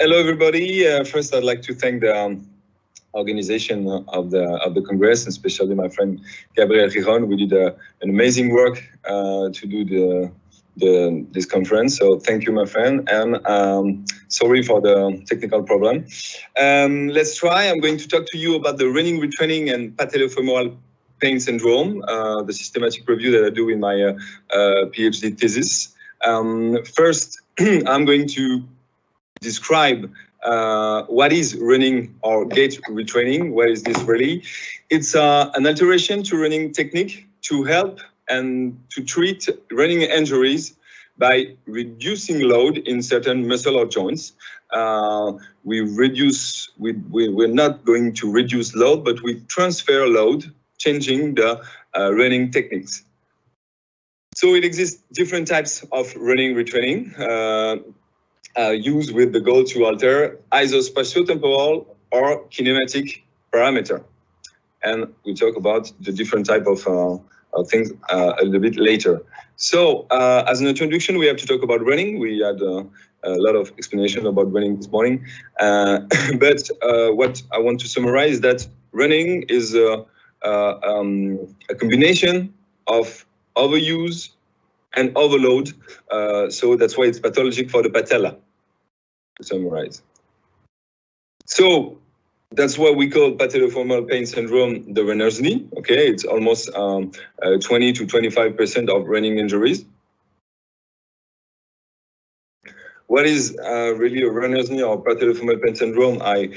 Hello, everybody. First, I'd like to thank the organization of the Congress, and especially my friend Gabriel Giron. We did an amazing work to do this conference. So thank you, my friend, and sorry for the technical problem. Let's try. I'm going to talk to you about the running, retraining, and patellofemoral pain syndrome, the systematic review that I do in my PhD thesis. First, I'm going to describe what is running or gait retraining. What is this really? It's an alteration to running technique to help and to treat running injuries by reducing load in certain muscle or joints. We're not going to reduce load, but we transfer load, changing the running techniques. So it exists different types of running retraining used with the goal to alter either spatiotemporal or kinematic parameter. And we talk about the different type of things a little bit later. So as an introduction, we have to talk about running. We had a lot of explanation about running this morning. But what I want to summarize is that running is a combination of overuse and overload. So that's why it's pathologic for the patella, to summarize. So that's why we call patellofemoral pain syndrome the runner's knee. Okay, it's almost 20 to 25% of running injuries. What is really a runner's knee or patellofemoral pain syndrome? I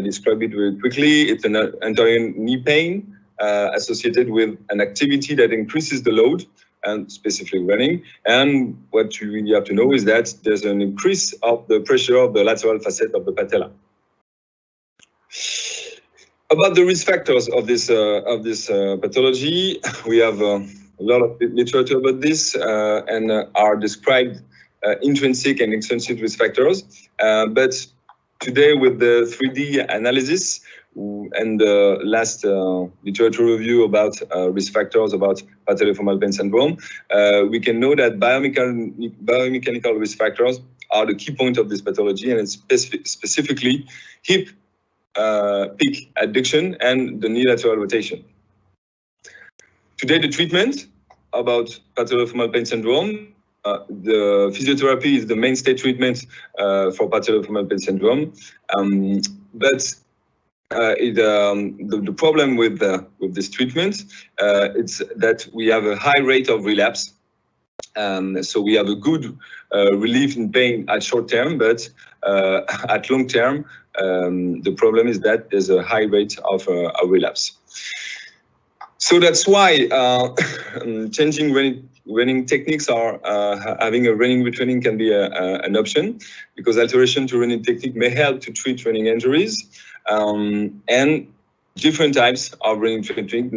describe it very quickly. It's an anterior knee pain associated with an activity that increases the load, and specifically running. And what you really have to know is that there's an increase of the pressure of the lateral facet of the patella. About the risk factors of this pathology, we have a lot of literature about this and are described intrinsic and extrinsic risk factors. But today, with the 3D analysis and the last literature review about risk factors about patellofemoral pain syndrome, we can know that biomechanical risk factors are the key point of this pathology, and it's specifically hip peak adduction and the knee lateral rotation. Today, the treatment about patellofemoral pain syndrome, the physiotherapy is the mainstay treatment for patellofemoral pain syndrome, but the problem with this treatment, it's that we have a high rate of relapse. So we have a good relief in pain at short term, but at long term, the problem is that there's a high rate of relapse. So that's why changing running techniques are having a running retraining can be an option, because alteration to running technique may help to treat running injuries, and different types of running retraining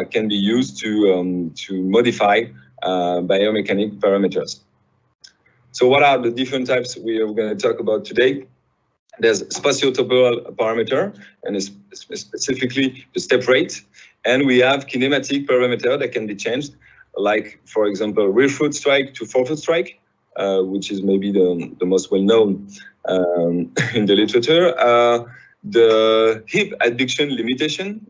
can be used to modify biomechanic parameters. So what are the different types we are going to talk about today? There's spatiotemporal parameter, and specifically the step rate. And we have kinematic parameter that can be changed, like, for example, rear foot strike to forefoot strike, which is maybe the most well-known in the literature. The hip adduction limitation,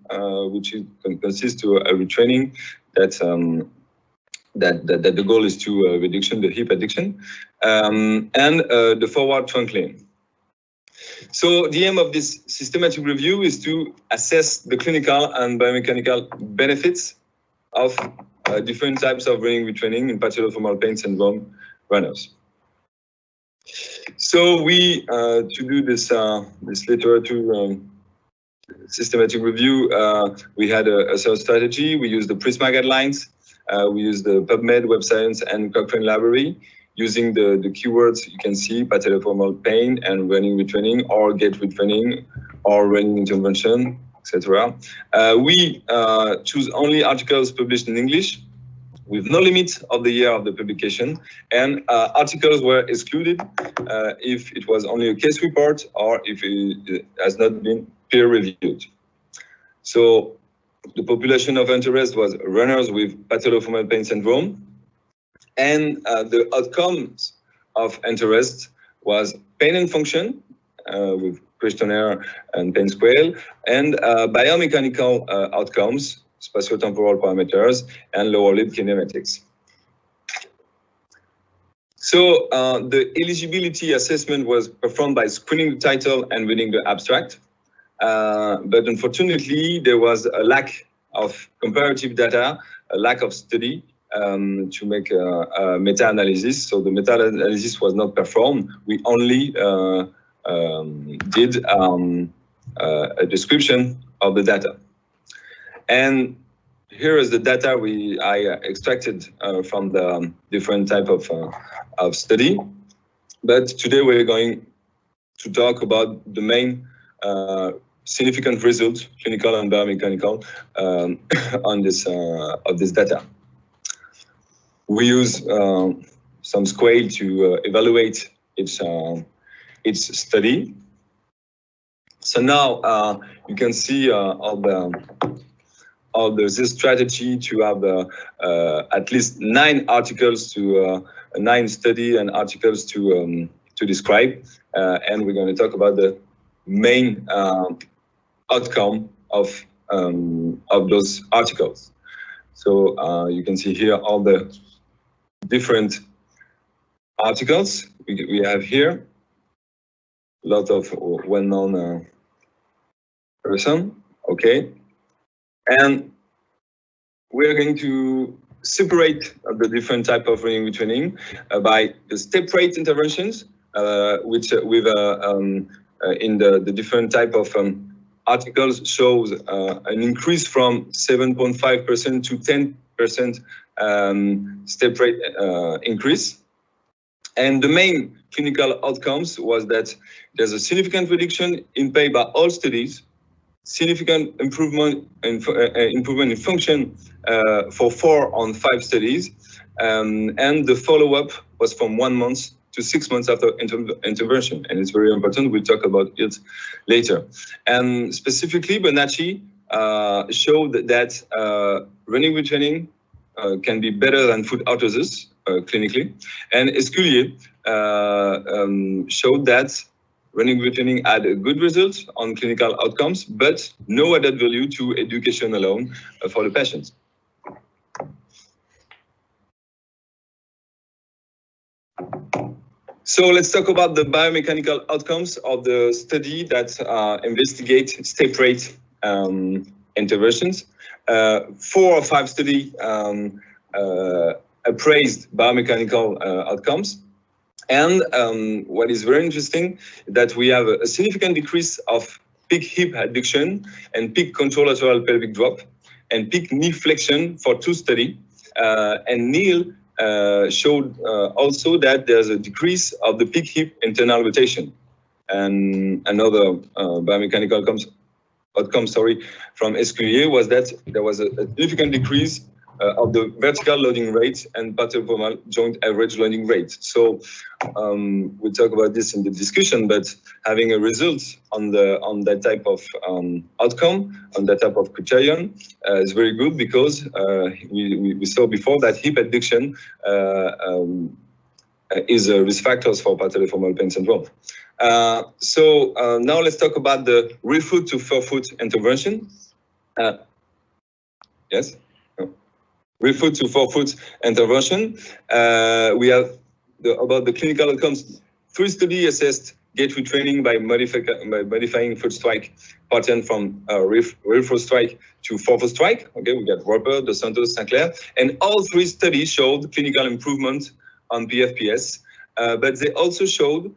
which consists to a retraining that the goal is to reduction the hip adduction, and the forward trunk lane. So the aim of this systematic review is to assess the clinical and biomechanical benefits of different types of running retraining in patellofemoral pain syndrome runners. So we, to do this literature systematic review, we had a sales strategy. We used the PRISMA guidelines. We used the PubMed, Web Science, and Cochrane Library, using the keywords you can see: patellofemoral pain and running retraining, or gait retraining, or running intervention, etc. We choose only articles published in English, with no limit of the year of the publication, and articles were excluded if it was only a case report or if it has not been peer-reviewed. So the population of interest was runners with patellofemoral pain syndrome, and the outcomes of interest was pain and function with questionnaire and pain scale, and biomechanical outcomes, spatiotemporal parameters, and lower limb kinematics. So the eligibility assessment was performed by screening the title and reading the abstract. But unfortunately, there was a lack of comparative data, a lack of study to make a meta-analysis. So the meta-analysis was not performed. We only did a description of the data. And here is the data I extracted from the different type of study. But today we're going to talk about the main significant results, clinical and biomechanical, on this of this data. We use some scale to evaluate its study. So now you can see this strategy to have at least 9 articles to 9 study and articles to describe, and we're going to talk about the main outcome of those articles. So you can see here all the different articles we have here. A lot of well-known person, okay. And we're going to separate the different type of running retraining by the step rate interventions, which with in the different type of articles shows an increase from 7.5% to 10% step rate increase. And the main clinical outcomes was that there's a significant reduction in pain by all studies, significant improvement in function for 4 on 5 studies, and the follow-up was from 1 month to 6 months after intervention, and it's very important. We'll talk about it later. And specifically, Bonacci showed that running retraining can be better than foot orthosis clinically, and Lescure showed that running retraining had a good result on clinical outcomes, but no added value to education alone for the patients. So let's talk about the biomechanical outcomes of the study that investigate step rate interventions. 4 or 5 studies appraised biomechanical outcomes. And what is very interesting is that we have a significant decrease of peak hip adduction and peak contralateral pelvic drop and peak knee flexion for 2 studies. And Neil showed also that there's a decrease of the peak hip internal rotation. And another biomechanical outcome from Lescure was that there was a significant decrease of the vertical loading rate and patellofemoral joint average loading rate. So we'll talk about this in the discussion, but having a result on that type of outcome, on that type of criterion is very good, because we saw before that hip adduction is a risk factor for patellofemoral pain syndrome. So now let's talk about the rear foot to forefoot intervention. Yes? Rear foot to forefoot intervention. We have about the clinical outcomes. 3 studies assessed gait retraining by modifying foot strike pattern from rear foot strike to forefoot strike. Okay, we got Roper, Dos Santos, Sinclair, and all 3 studies showed clinical improvement on PFPS. But they also showed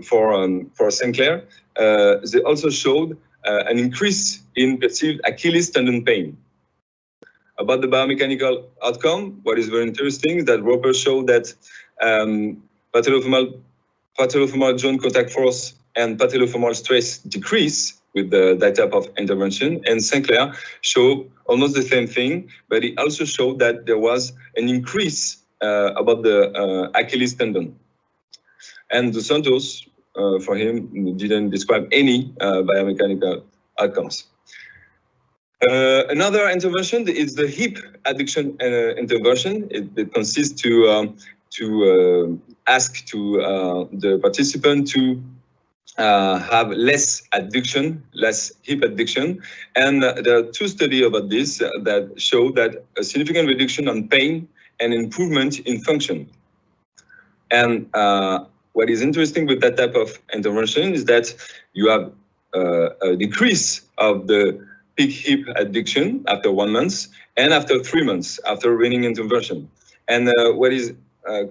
for Sinclair, they also showed an increase in perceived Achilles tendon pain. About the biomechanical outcome, what is very interesting is that Roper showed that patellofemoral joint contact force and patellofemoral stress decrease with that type of intervention, and Sinclair showed almost the same thing, but he also showed that there was an increase about the Achilles tendon. And Dos Santos, for him, didn't describe any biomechanical outcomes. Another intervention is the hip adduction intervention. It consists to ask to the participant to have less addiction, less hip addiction. And there are 2 studies about this that show that a significant reduction on pain and improvement in function. And what is interesting with that type of intervention is that you have a decrease of the peak hip addiction after 1 month and after 3 months after running intervention. And what is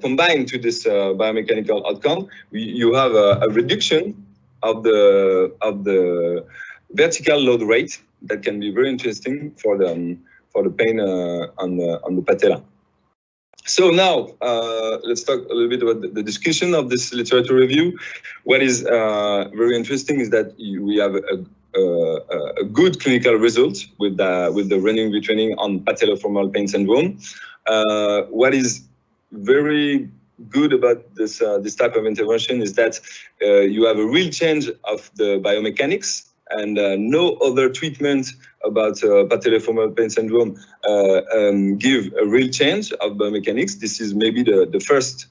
combined to this biomechanical outcome, you have a reduction of the vertical load rate that can be very interesting for the pain on the patella. So now let's talk a little bit about the discussion of this literature review. What is very interesting is that we have a good clinical result with the running retraining on patellofemoral pain syndrome. What is very good about this type of intervention is that you have a real change of the biomechanics, and no other treatment about patellofemoral pain syndrome give a real change of biomechanics. This is maybe the first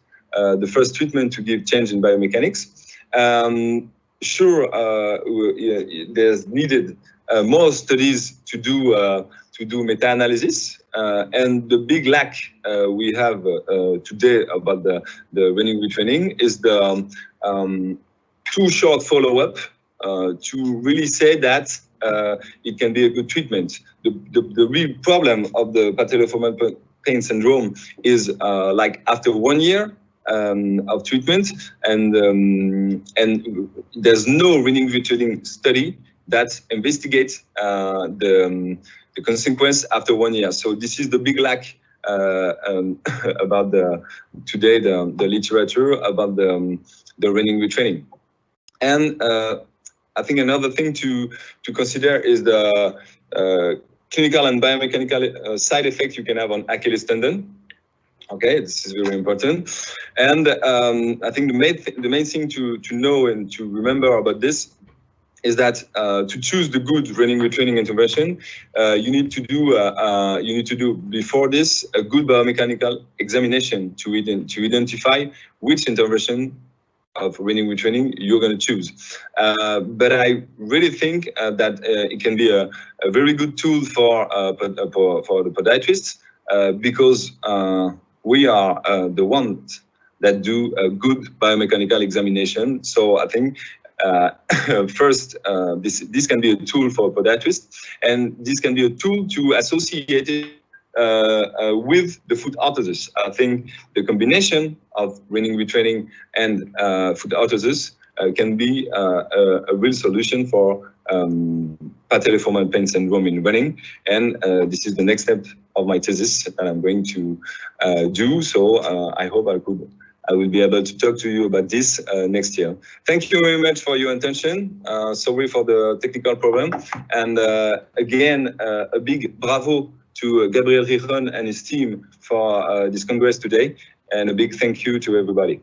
treatment to give change in biomechanics. Sure, there's needed more studies to do meta-analysis, and the big lack we have today about the running retraining is the too short follow-up to really say that it can be a good treatment. The real problem of the patellofemoral pain syndrome is like after 1 year of treatment, and there's no running retraining study that investigates the consequence after 1 year. So this is the big lack about the literature about the running retraining. And I think another thing to consider is the clinical and biomechanical side effects you can have on Achilles tendon. Okay, this is very important. And I think the main thing to know and to remember about this is that to choose the good running retraining intervention, you need to do before this a good biomechanical examination to identify which intervention of running retraining you're going to choose. But I really think that it can be a very good tool for the podiatrists because we are the ones that do a good biomechanical examination. So I think first, this can be a tool for podiatrists, and this can be a tool to associate it with the foot orthosis. I think the combination of running retraining and foot orthosis can be a real solution for patellofemoral pain syndrome in running, and this is the next step of my thesis that I'm going to do. So I hope I will be able to talk to you about this next year. Thank you very much for your attention. Sorry for the technical problem. And again, a big bravo to Gabriel Rijon and his team for this Congress today. And a big thank you to everybody.